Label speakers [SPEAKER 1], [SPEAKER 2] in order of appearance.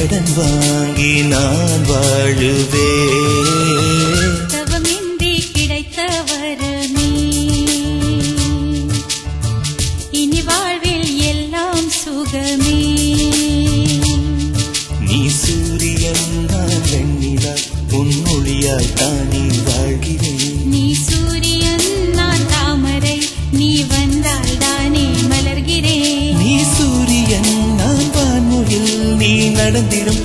[SPEAKER 1] கடன் வாங்கி நான் வாழுவேன்.
[SPEAKER 2] தவமின்றி கிடைத்த வரமே இனி வாழ்வில் எல்லாம் சுகமே.
[SPEAKER 1] நீ சூரியன் நான் வெண்ணிலா உன் மொழியால் தானே வாழ்கிறேன்.
[SPEAKER 2] நீ சூரியன் நான் தாமரை நீ வந்தால் தானே மலர்கிறேன்.
[SPEAKER 1] நீ சூரியன் நான் வான்மொழில் நீ நடந்திடும்